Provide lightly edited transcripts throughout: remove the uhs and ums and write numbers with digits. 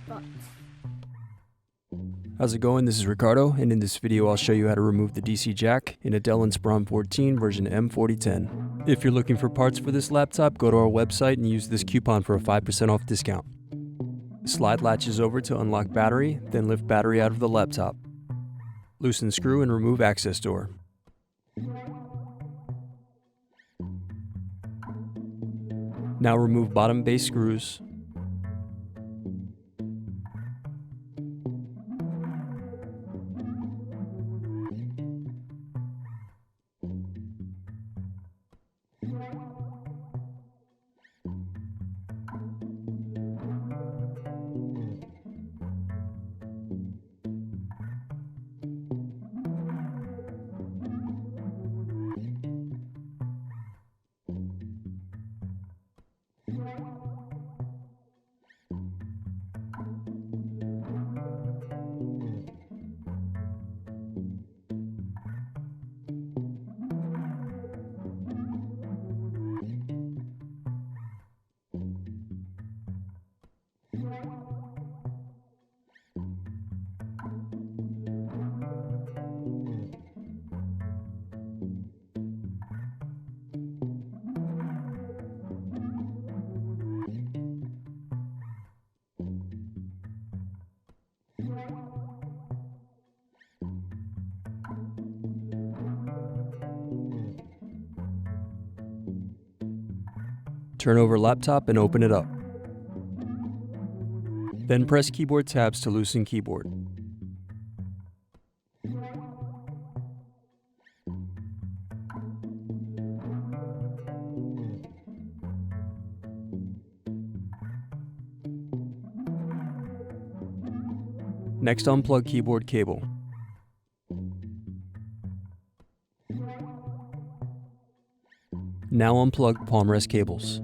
spot. How's it going? This is Ricardo, and in this video I'll show you how to remove the DC jack in a Dell Inspiron 14 version M4010. If you're looking for parts for this laptop, go to our website and use this coupon for a 5% off discount. Slide latches over to unlock battery, then lift battery out of the laptop. Loosen screw and remove access door. Now remove bottom base screws. Turn over laptop and open it up. Then press keyboard tabs to loosen keyboard. Next, unplug keyboard cable. Now unplug palmrest cables.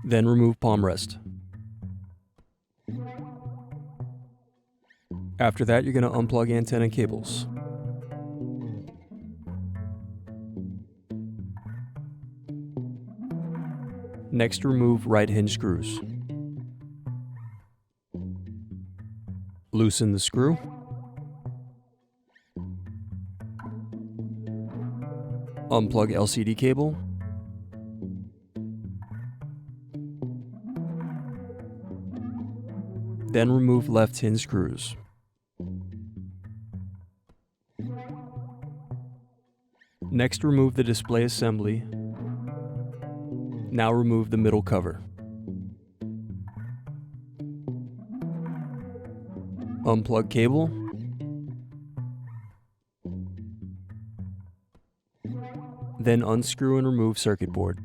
Then remove palmrest. After that, you're going to unplug antenna cables. Next, remove right hinge screws. Loosen the screw. Unplug LCD cable. Then remove left hinge screws. Next, remove the display assembly. Now remove the middle cover. Unplug cable. Then unscrew and remove circuit board.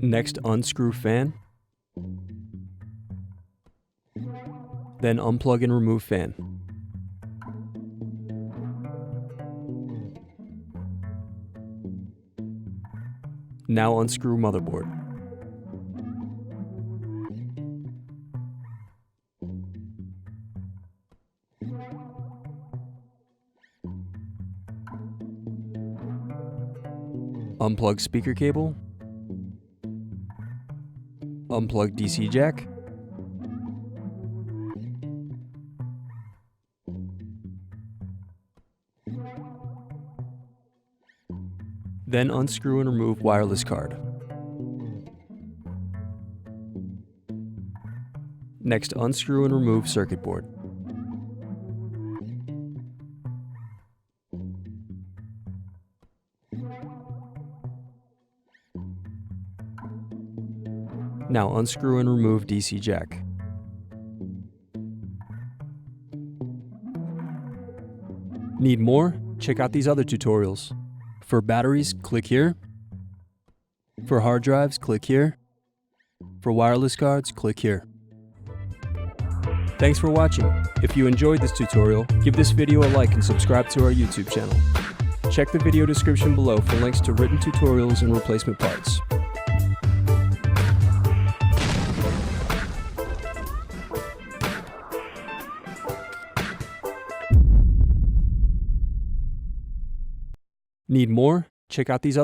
Next, unscrew fan. Then unplug and remove fan. Now unscrew motherboard. Unplug speaker cable. Unplug DC jack. Then unscrew and remove wireless card. Next, unscrew and remove circuit board. Now unscrew and remove DC jack. Need more? Check out these other tutorials. For batteries, click here. For hard drives, click here. For wireless cards, click here. Thanks for watching. If you enjoyed this tutorial, give this video a like and subscribe to our YouTube channel. Check the video description below for links to written tutorials and replacement parts. Need more? Check out these other